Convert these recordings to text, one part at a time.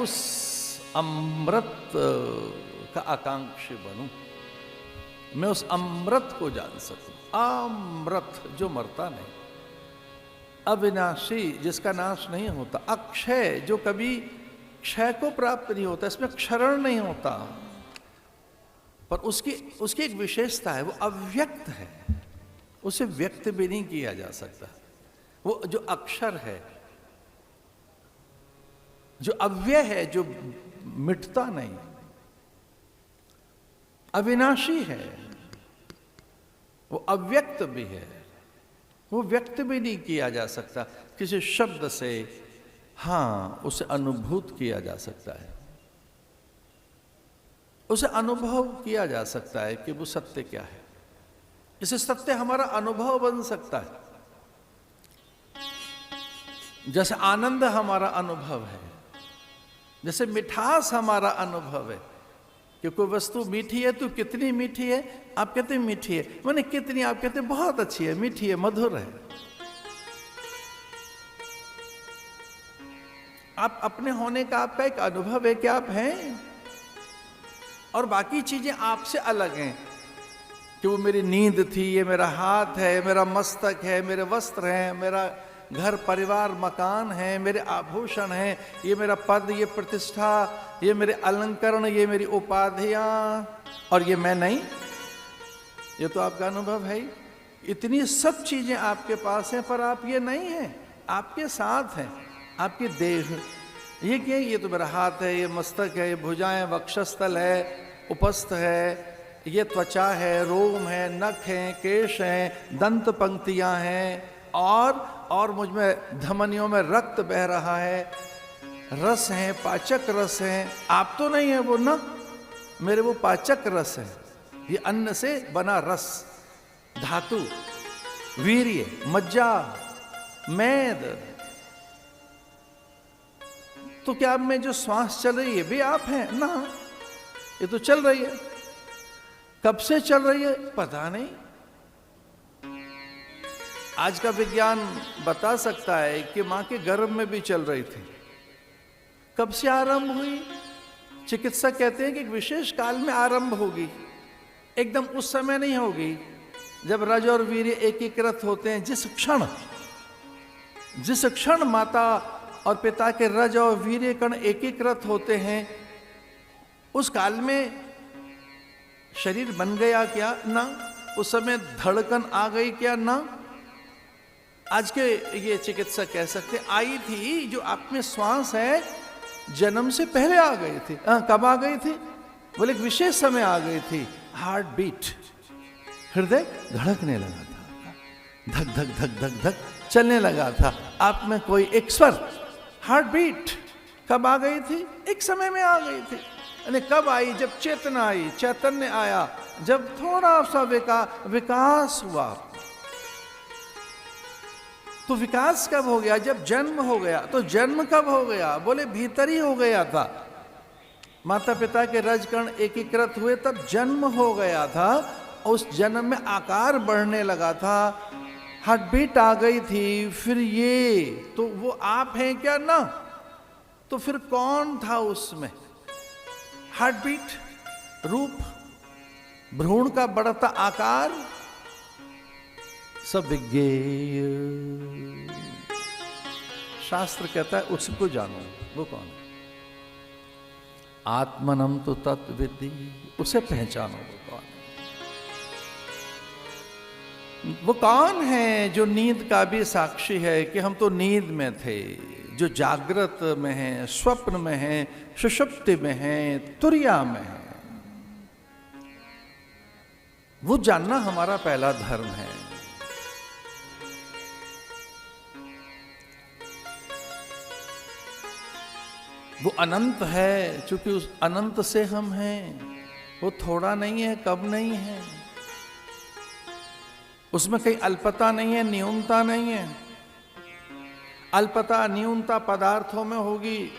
उस अमृत का आकांक्षी बनूं, मैं उस अमृत को जान सकूं। अमृत जो मरता नहीं, अविनाशी जिसका नाश नहीं होता, अक्षय जो कभी क्षय को प्राप्त नहीं होता, इसमें क्षरण नहीं होता, पर उसकी एक विशेषता है, वो अव्यक्त है, उसे व्यक्त भी नहीं किया जा सकता। वो जो अक्षर है, जो अव्यय है, जो मिटता नहीं, अविनाशी है, वो अव्यक्त भी है, वो व्यक्त भी नहीं किया जा सकता किसी शब्द से। हाँ, उसे अनुभूत किया जा सकता है, उसे अनुभव किया जा सकता है कि वो सत्य क्या है। इसे सत्य हमारा अनुभव बन सकता है, जैसे आनंद हमारा अनुभव है, जैसे मिठास हमारा अनुभव है कि कोई वस्तु मीठी है तो कितनी मीठी है, आप कहते हैं मीठी है, मैंने कितनी, आप कहते हैं बहुत अच्छी है, मीठी है, मधुर है। आप अपने होने का आपका एक अनुभव है कि आप हैं, और बाकी चीजें आपसे अलग हैं कि वो मेरी नींद थी, ये मेरा हाथ है, मेरा मस्तक है, मेरे वस्त्र हैं, मेरा घर परिवार मकान है, मेरे आभूषण हैं, ये मेरा पद, ये प्रतिष्ठा, ये मेरे अलंकरण, ये मेरी उपाधियां, और ये मैं नहीं। ये तो आपका अनुभव है। इतनी सब चीजें आपके पास हैं, पर आप ये नहीं हैं, आपके साथ हैं, आपके देह। ये क्या है? ये तो मेरा हाथ है, ये मस्तक है, ये भुजाएं, वक्षस्थल है, उपस्थ है, ये त्वचा है, रोम है, नख हैं, केश हैं, दंत पंक्तियां हैं, और मुझ में धमनियों में रक्त बह रहा है, रस हैं, पाचक रस हैं। आप तो नहीं है वो ना, मेरे वो पाचक रस है, ये अन्न से बना रस, धातु, वीर्य, मज्जा, मेद। तो क्या अब में जो श्वास चल रही है भी आप हैं ना? ये तो चल रही है, कब से चल रही है पता नहीं। आज का विज्ञान बता सकता है कि मां के गर्भ में भी चल रही थी। कब से आरंभ हुई? चिकित्सक कहते हैं कि एक विशेष काल में आरंभ होगी, एकदम उस समय नहीं होगी जब रज और वीर्य एकीकृत होते हैं। जिस क्षण माता और पिता के रज और वीर्य कण एकीकृत होते हैं, उस काल में शरीर बन गया क्या? ना। उस समय धड़कन आ गई क्या? ना। आज के ये चिकित्सक कह सकते आई थी, जो आप में श्वास है जन्म से पहले आ गई थी। कब आ गई थी? बोले एक विशेष समय आ गई थी। हार्ट बीट, हृदय धड़कने लगा था, धक धक धक धक धक चलने लगा था, आप में कोई एक स्वर, हार्ट बीट। कब आ गई थी? एक समय में आ गई थी। यानी कब आई? जब चेतना आई, चैतन्य आया, जब थोड़ा सा विकास हुआ। तो विकास कब हो गया? जब जन्म हो गया। तो जन्म कब हो गया? बोले भीतर ही हो गया था, माता पिता के रजकण एकीकृत हुए तब जन्म हो गया था। उस जन्म में आकार बढ़ने लगा था, हार्ट बीट आ गई थी। फिर ये तो वो आप हैं क्या? ना। तो फिर कौन था उसमें? हार्ट बीट, रूप, भ्रूण का बढ़ता आकार, सब विज्ञेय। शास्त्र कहता है उसको जानो, वो कौन है? आत्मनम तो तत्विद्धि, उसे पहचानो, वो कौन है? वो कौन है जो नींद का भी साक्षी है कि हम तो नींद में थे, जो जागृत में है, स्वप्न में है, सुषुप्ति में है, तुरिया में है। वो जानना हमारा पहला धर्म है। वो अनंत है, चूंकि उस अनंत से हम हैं। वो थोड़ा नहीं है, कब नहीं है, उसमें कहीं अल्पता नहीं है, न्यूनता नहीं है। अल्पता न्यूनता पदार्थों में होगी,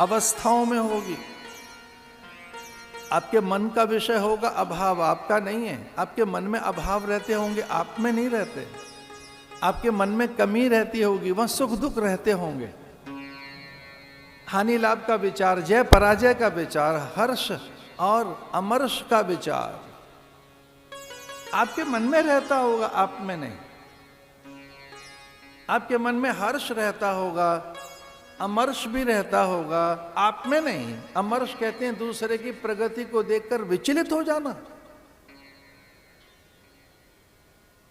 अवस्थाओं में होगी। आपके मन का विषय होगा अभाव, आपका नहीं है। आपके मन में अभाव रहते होंगे, आप में नहीं रहते। आपके मन में कमी रहती होगी, वहां सुख दुख रहते होंगे। हानि लाभ का विचार, जय पराजय का विचार, हर्ष और अमर्ष का विचार आपके मन में रहता होगा, आप में नहीं। आपके मन में हर्ष रहता होगा, अमर्ष भी रहता होगा, आप में नहीं। अमर्ष कहते हैं दूसरे की प्रगति को देखकर विचलित हो जाना,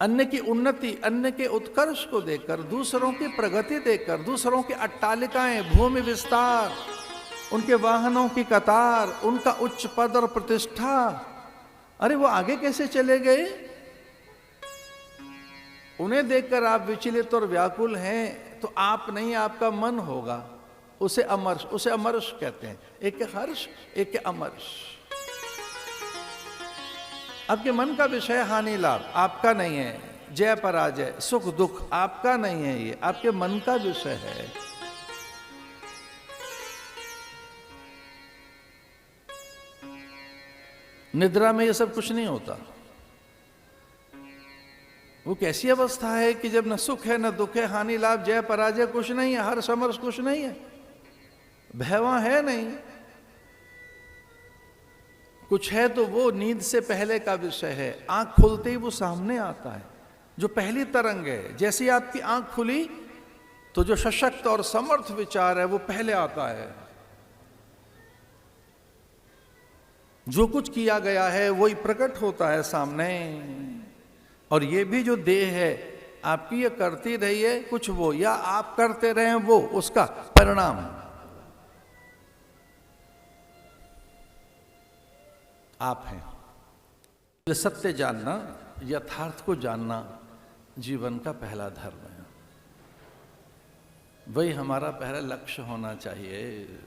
अन्य की उन्नति, अन्य के उत्कर्ष को देखकर, दूसरों की प्रगति देखकर, दूसरों की अट्टालिकाएं, भूमि विस्तार, उनके वाहनों की कतार, उनका उच्च पद और प्रतिष्ठा, अरे वो आगे कैसे चले गए, उन्हें देखकर आप विचलित और व्याकुल हैं, तो आप नहीं, आपका मन होगा। उसे अमर्ष, उसे अमर्ष कहते हैं। एक हर्ष, एक अमर्ष। आपके मन का विषय हानि लाभ आपका नहीं है, जय पराजय, सुख दुख आपका नहीं है, ये आपके मन का विषय है। निद्रा में ये सब कुछ नहीं होता। वो कैसी अवस्था है कि जब न सुख है न दुख है, हानि लाभ जय पराजय कुछ नहीं है, हर्ष अमर्ष कुछ नहीं है, भय वहां है नहीं। कुछ है तो वो नींद से पहले का विषय है। आंख खुलते ही वो सामने आता है, जो पहली तरंग है। जैसे ही आपकी आंख खुली तो जो सशक्त और समर्थ विचार है वो पहले आता है। जो कुछ किया गया है वही प्रकट होता है सामने। और ये भी जो देह है आपकी, ये करती रही है कुछ वो, या आप करते रहे वो, उसका परिणाम आप हैं। सत्य जानना, यथार्थ को जानना जीवन का पहला धर्म है। वही हमारा पहला लक्ष्य होना चाहिए।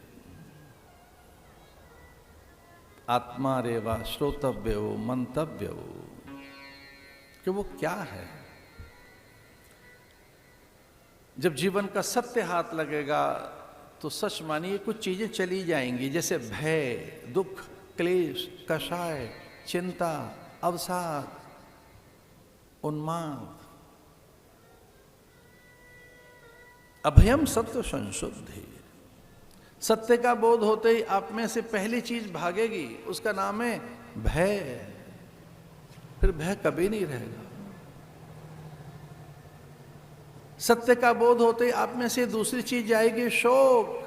आत्मा रेवा श्रोतव्य हो, मंतव्य हो, कि वो क्या है। जब जीवन का सत्य हाथ लगेगा तो सच मानिए कुछ चीजें चली जाएंगी, जैसे भय, दुख, क्लेश, कषाय, चिंता, अवसाद, उन्माद। अभयम सत्य संशुद्धि। सत्य का बोध होते ही आप में से पहली चीज भागेगी, उसका नाम है भय। फिर भय कभी नहीं रहेगा। सत्य का बोध होते ही आप में से दूसरी चीज जाएगी शोक,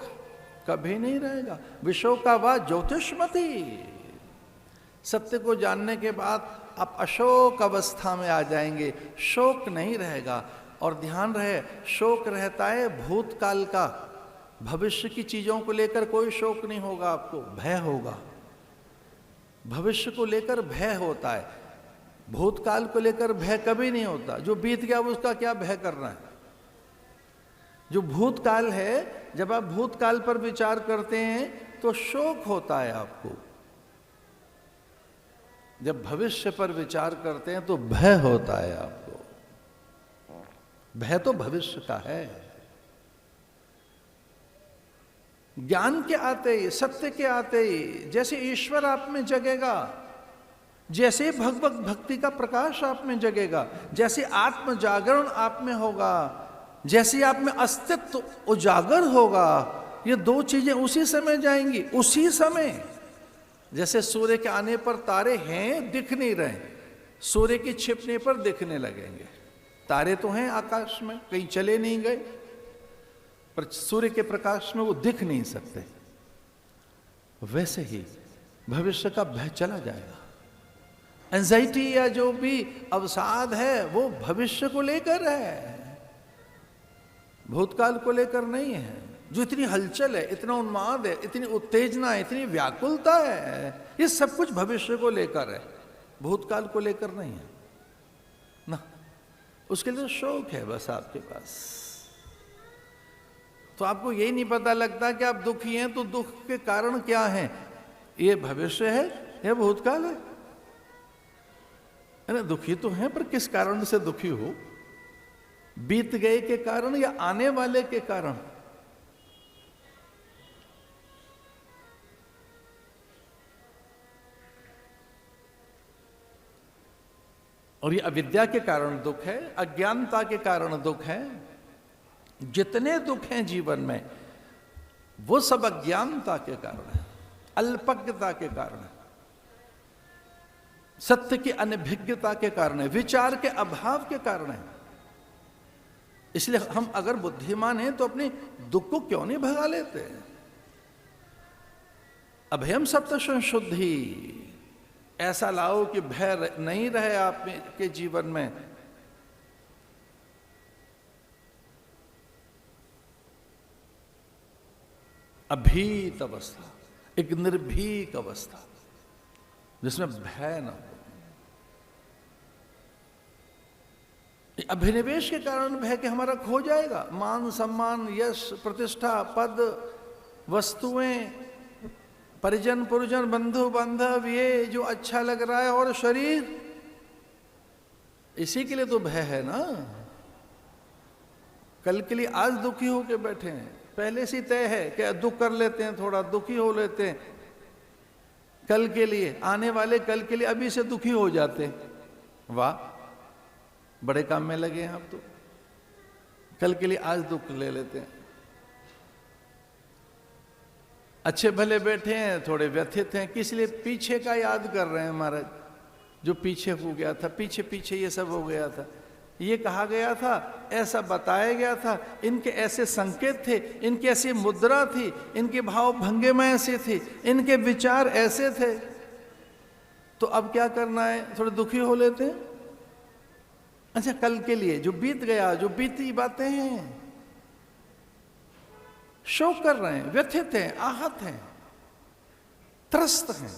कभी नहीं रहेगा। विशोका वा ज्योतिषमती। सत्य को जानने के बाद आप अशोक अवस्था में आ जाएंगे, शोक नहीं रहेगा। और ध्यान रहे, शोक रहता है भूतकाल का, भविष्य की चीजों को लेकर कोई शोक नहीं होगा आपको, भय होगा। भविष्य को लेकर भय होता है, भूतकाल को लेकर भय कभी नहीं होता। जो बीत गया उसका क्या भय करना है। जो भूतकाल है, जब आप भूतकाल पर विचार करते हैं तो शोक होता है आपको। जब भविष्य पर विचार करते हैं तो भय होता है आपको। भय तो भविष्य का है। ज्ञान के आते ही, सत्य के आते ही, जैसे ईश्वर आप में जगेगा, जैसे भगवत भक्ति का प्रकाश आप में जगेगा, जैसे आत्म जागरण आप में होगा, जैसे आप में अस्तित्व उजागर होगा, ये दो चीजें उसी समय जाएंगी, उसी समय। जैसे सूर्य के आने पर तारे हैं, दिख नहीं रहे, सूर्य के छिपने पर दिखने लगेंगे। तारे तो हैं आकाश में, कहीं चले नहीं गए, पर सूर्य के प्रकाश में वो दिख नहीं सकते। वैसे ही भविष्य का भय चला जाएगा। एंजाइटी या जो भी अवसाद है वो भविष्य को लेकर है, भूतकाल को लेकर नहीं है। जो इतनी हलचल है, इतना उन्माद है, इतनी उत्तेजना है, इतनी व्याकुलता है, ये सब कुछ भविष्य को लेकर है, भूतकाल को लेकर नहीं है ना। उसके लिए शौक है बस आपके पास। तो आपको यही नहीं पता लगता कि आप दुखी हैं, तो दुख के कारण क्या हैं। ये भविष्य है या भूतकाल है ना। दुखी तो हैं, पर किस कारण से दुखी हो, बीत गए के कारण या आने वाले के कारण। और ये अविद्या के कारण दुख है, अज्ञानता के कारण दुख है। जितने दुख हैं जीवन में, वो सब अज्ञानता के कारण है, अल्पज्ञता के कारण है, सत्य की अनभिज्ञता के कारण है, विचार के अभाव के कारण है। इसलिए हम अगर बुद्धिमान हैं तो अपने दुख को क्यों नहीं भगा लेते? अभयम सत्य संशुद्धि, ऐसा लाओ कि भय नहीं रहे आप के जीवन में। अभीत अवस्था, एक निर्भीक अवस्था जिसमें भय न हो। अभिनिवेश के कारण भय कि हमारा खो जाएगा, मान सम्मान यश प्रतिष्ठा पद वस्तुएं परिजन पुरजन बंधु बांधव ये जो अच्छा लग रहा है, और शरीर, इसी के लिए तो भय है ना। कल के लिए आज दुखी होकर बैठे हैं, पहले से तय है कि दुख कर लेते हैं, थोड़ा दुखी हो लेते हैं, कल के लिए, आने वाले कल के लिए अभी से दुखी हो जाते हैं। वाह, बड़े काम में लगे हैं आप तो, कल के लिए आज दुख ले लेते हैं। अच्छे भले बैठे हैं, थोड़े व्यथित हैं, किस लिए? पीछे का याद कर रहे हैं महाराज, जो पीछे हो गया था, पीछे पीछे ये सब हो गया था, ये कहा गया था, ऐसा बताया गया था, इनके ऐसे संकेत थे, इनकी ऐसी मुद्रा थी, इनके भाव भंगिमा ऐसे थे, इनके विचार ऐसे थे। तो अब क्या करना है? थोड़े दुखी हो लेते हैं। अच्छा, कल के लिए जो बीत गया, जो बीती बातें हैं, शोक कर रहे हैं, व्यथित हैं, आहत हैं, त्रस्त हैं।